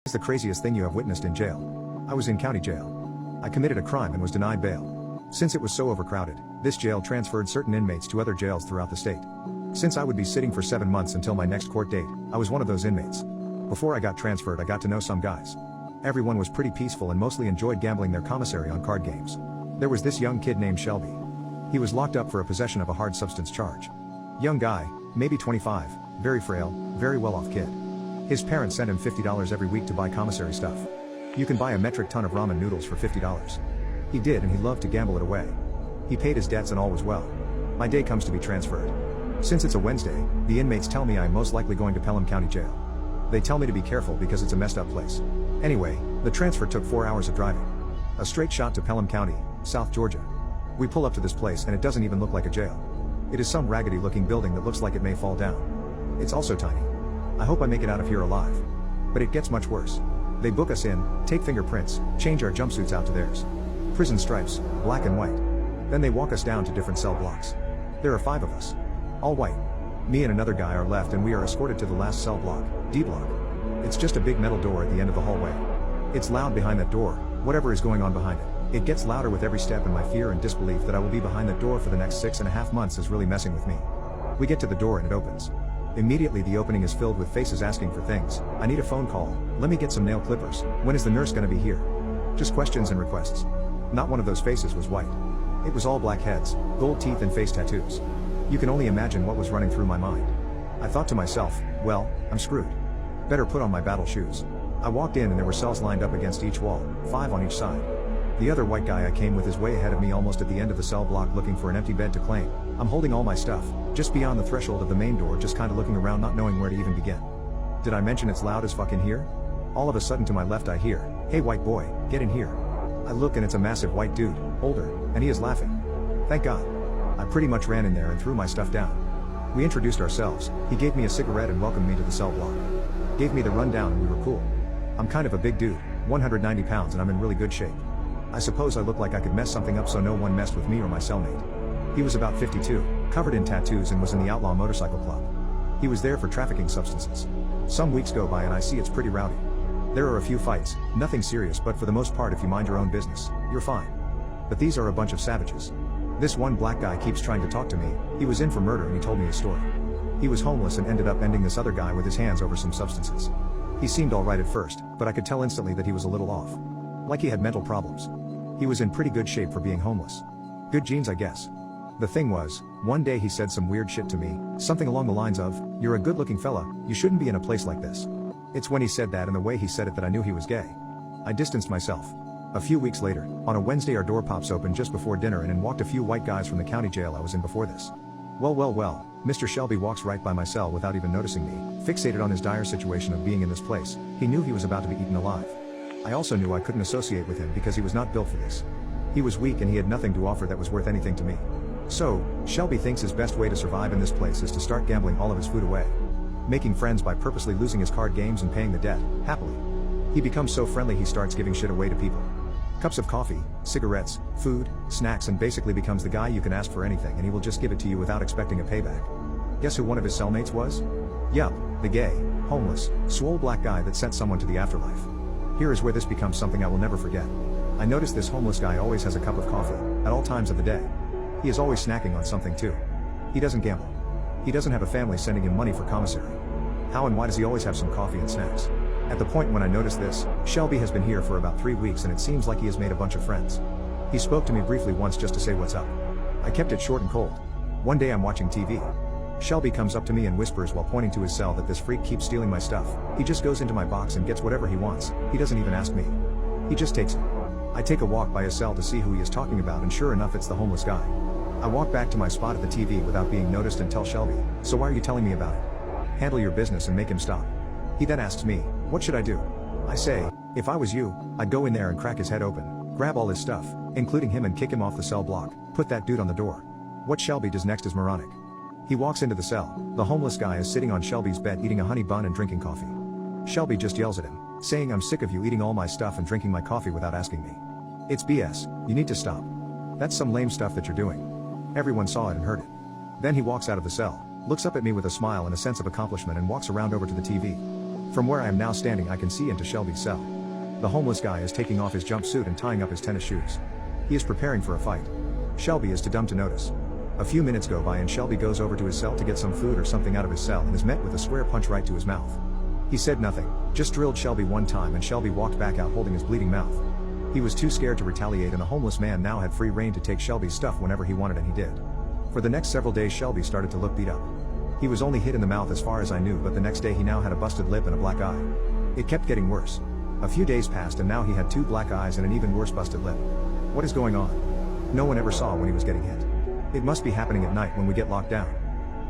Is the craziest thing you have witnessed in jail? I was in county jail. I committed a crime and was denied bail. Since it was so overcrowded, this jail transferred certain inmates to other jails throughout the state. Since I would be sitting for 7 months until my next court date, I was one of those inmates. Before I got transferred, I got to know some guys. Everyone was pretty peaceful and mostly enjoyed gambling their commissary on card games. There was this young kid named Shelby. He was locked up for a possession of a hard substance charge. Young guy, maybe 25, very frail, very well-off kid. His parents sent him $50 every week to buy commissary stuff. You can buy a metric ton of ramen noodles for $50. He did, and he loved to gamble it away. He paid his debts and all was well. My day comes to be transferred. Since it's a Wednesday, the inmates tell me I'm most likely going to Pelham County Jail. They tell me to be careful because it's a messed up place. Anyway, the transfer took 4 hours of driving. A straight shot to Pelham County, South Georgia. We pull up to this place and it doesn't even look like a jail. It is some raggedy looking building that looks like it may fall down. It's also tiny. I hope I make it out of here alive. But it gets much worse. They book us in, take fingerprints, change our jumpsuits out to theirs. Prison stripes, black and white. Then they walk us down to different cell blocks. There are 5 of us. All white. Me and another guy are left and we are escorted to the last cell block, D block. It's just a big metal door at the end of the hallway. It's loud behind that door, whatever is going on behind it. It gets louder with every step, and my fear and disbelief that I will be behind that door for the next 6.5 months is really messing with me. We get to the door and it opens. Immediately the opening is filled with faces asking for things. I need a phone call, let me get some nail clippers, when is the nurse gonna be here? Just questions and requests. Not one of those faces was white. It was all black heads, gold teeth and face tattoos. You can only imagine what was running through my mind. I thought to myself, well, I'm screwed. Better put on my battle shoes. I walked in and there were cells lined up against each wall, 5 on each side. The other white guy I came with is way ahead of me, almost at the end of the cell block, looking for an empty bed to claim. I'm holding all my stuff, just beyond the threshold of the main door, just kinda looking around, not knowing where to even begin. Did I mention it's loud as fuck in here? All of a sudden to my left I hear, "Hey white boy, get in here." I look and it's a massive white dude, older, and he is laughing. Thank God. I pretty much ran in there and threw my stuff down. We introduced ourselves, he gave me a cigarette and welcomed me to the cell block. Gave me the rundown and we were cool. I'm kind of a big dude, 190 pounds, and I'm in really good shape. I suppose I looked like I could mess something up, so no one messed with me or my cellmate. He was about 52, covered in tattoos, and was in the Outlaw Motorcycle Club. He was there for trafficking substances. Some weeks go by and I see it's pretty rowdy. There are a few fights, nothing serious, but for the most part if you mind your own business, you're fine. But these are a bunch of savages. This one black guy keeps trying to talk to me. He was in for murder and he told me his story. He was homeless and ended up ending this other guy with his hands over some substances. He seemed alright at first, but I could tell instantly that he was a little off. Like he had mental problems. He was in pretty good shape for being homeless. Good genes, I guess. The thing was, one day he said some weird shit to me, something along the lines of, "You're a good-looking fella, you shouldn't be in a place like this." It's when he said that and the way he said it that I knew he was gay. I distanced myself. A few weeks later, on a Wednesday, our door pops open just before dinner and in walked a few white guys from the county jail I was in before this. Well, Mr. Shelby walks right by my cell without even noticing me, fixated on his dire situation of being in this place. He knew he was about to be eaten alive. I also knew I couldn't associate with him because he was not built for this. He was weak and he had nothing to offer that was worth anything to me. So, Shelby thinks his best way to survive in this place is to start gambling all of his food away. Making friends by purposely losing his card games and paying the debt, happily. He becomes so friendly he starts giving shit away to people. Cups of coffee, cigarettes, food, snacks, and basically becomes the guy you can ask for anything and he will just give it to you without expecting a payback. Guess who one of his cellmates was? Yup, the gay, homeless, swole black guy that sent someone to the afterlife. Here is where this becomes something I will never forget. I noticed this homeless guy always has a cup of coffee, at all times of the day. He is always snacking on something too. He doesn't gamble. He doesn't have a family sending him money for commissary. How and why does he always have some coffee and snacks? At the point when I noticed this, Shelby has been here for about 3 weeks and it seems like he has made a bunch of friends. He spoke to me briefly once just to say what's up. I kept it short and cold. One day I'm watching TV. Shelby comes up to me and whispers while pointing to his cell that this freak keeps stealing my stuff. He just goes into my box and gets whatever he wants. He doesn't even ask me. He just takes it. I take a walk by his cell to see who he is talking about, and sure enough it's the homeless guy. I walk back to my spot at the TV without being noticed and tell Shelby, "So why are you telling me about it? Handle your business and make him stop." He then asks me, "What should I do?" I say, "If I was you, I'd go in there and crack his head open, grab all his stuff, including him, and kick him off the cell block, put that dude on the door." What Shelby does next is moronic. He walks into the cell. The homeless guy is sitting on Shelby's bed eating a honey bun and drinking coffee. Shelby just yells at him, saying, "I'm sick of you eating all my stuff and drinking my coffee without asking me. It's BS, you need to stop. That's some lame stuff that you're doing." Everyone saw it and heard it. Then he walks out of the cell, looks up at me with a smile and a sense of accomplishment, and walks around over to the TV. From where I am now standing I can see into Shelby's cell. The homeless guy is taking off his jumpsuit and tying up his tennis shoes. He is preparing for a fight. Shelby is too dumb to notice. A few minutes go by and Shelby goes over to his cell to get some food or something out of his cell and is met with a square punch right to his mouth. He said nothing, just drilled Shelby one time and Shelby walked back out holding his bleeding mouth. He was too scared to retaliate and the homeless man now had free rein to take Shelby's stuff whenever he wanted and he did. For the next several days Shelby started to look beat up. He was only hit in the mouth as far as I knew, but the next day he now had a busted lip and a black eye. It kept getting worse. A few days passed and now he had 2 black eyes and an even worse busted lip. What is going on? No one ever saw when he was getting hit. It must be happening at night when we get locked down.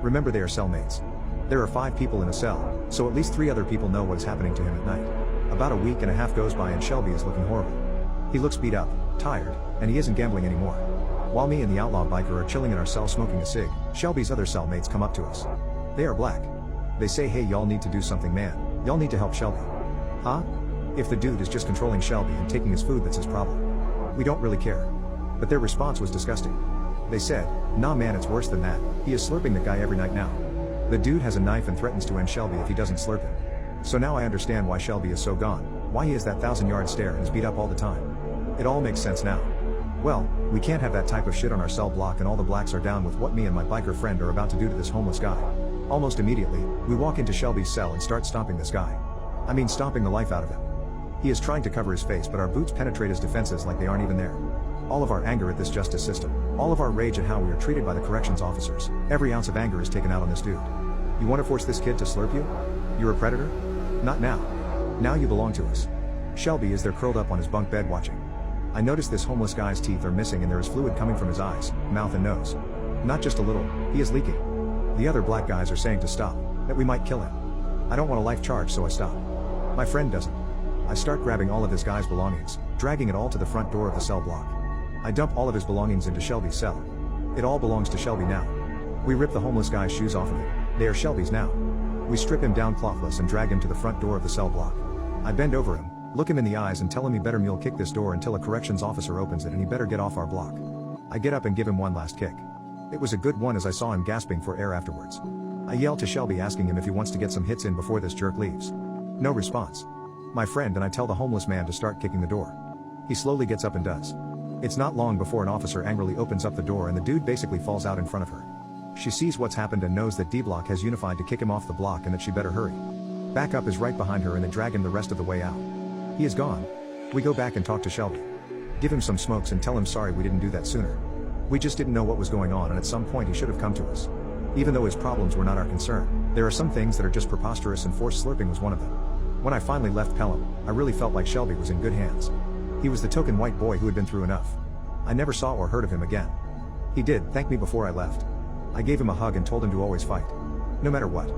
Remember, they are cellmates. There are 5 people in a cell, so at least 3 other people know what is happening to him at night. About a week and a half goes by and Shelby is looking horrible. He looks beat up, tired, and he isn't gambling anymore. While me and the outlaw biker are chilling in our cell smoking a cig, Shelby's other cellmates come up to us. They are black. They say, "Hey, y'all need to do something, man. Y'all need to help Shelby." Huh? If the dude is just controlling Shelby and taking his food, that's his problem. We don't really care. But their response was disgusting. They said, "Nah man, it's worse than that. He is slurping the guy every night now. The dude has a knife and threatens to end Shelby if he doesn't slurp him." So now I understand why Shelby is so gone, why he has that 1,000-yard stare and is beat up all the time. It all makes sense now. Well, we can't have that type of shit on our cell block and all the blacks are down with what me and my biker friend are about to do to this homeless guy. Almost immediately, we walk into Shelby's cell and start stomping this guy. I mean stomping the life out of him. He is trying to cover his face but our boots penetrate his defenses like they aren't even there. All of our anger at this justice system, all of our rage at how we are treated by the corrections officers, every ounce of anger is taken out on this dude. You want to force this kid to slurp you? You're a predator? Not now. Now you belong to us. Shelby is there curled up on his bunk bed watching. I notice this homeless guy's teeth are missing and there is fluid coming from his eyes, mouth and nose. Not just a little, he is leaking. The other black guys are saying to stop, that we might kill him. I don't want a life charge so I stop. My friend doesn't. I start grabbing all of this guy's belongings, dragging it all to the front door of the cell block. I dump all of his belongings into Shelby's cell. It all belongs to Shelby now. We rip the homeless guy's shoes off of him. They are Shelby's now. We strip him down clothless and drag him to the front door of the cell block. I bend over him, look him in the eyes and tell him he better mule kick this door until a corrections officer opens it and he better get off our block. I get up and give him one last kick. It was a good one as I saw him gasping for air afterwards. I yell to Shelby asking him if he wants to get some hits in before this jerk leaves. No response. My friend and I tell the homeless man to start kicking the door. He slowly gets up and does. It's not long before an officer angrily opens up the door and the dude basically falls out in front of her. She sees what's happened and knows that D-Block has unified to kick him off the block and that she better hurry. Backup is right behind her and they drag him the rest of the way out. He is gone. We go back and talk to Shelby. Give him some smokes and tell him sorry we didn't do that sooner. We just didn't know what was going on and at some point he should have come to us. Even though his problems were not our concern, there are some things that are just preposterous and forced slurping was one of them. When I finally left Pelham, I really felt like Shelby was in good hands. He was the token white boy who had been through enough. I never saw or heard of him again. He did thank me before I left. I gave him a hug and told him to always fight. No matter what.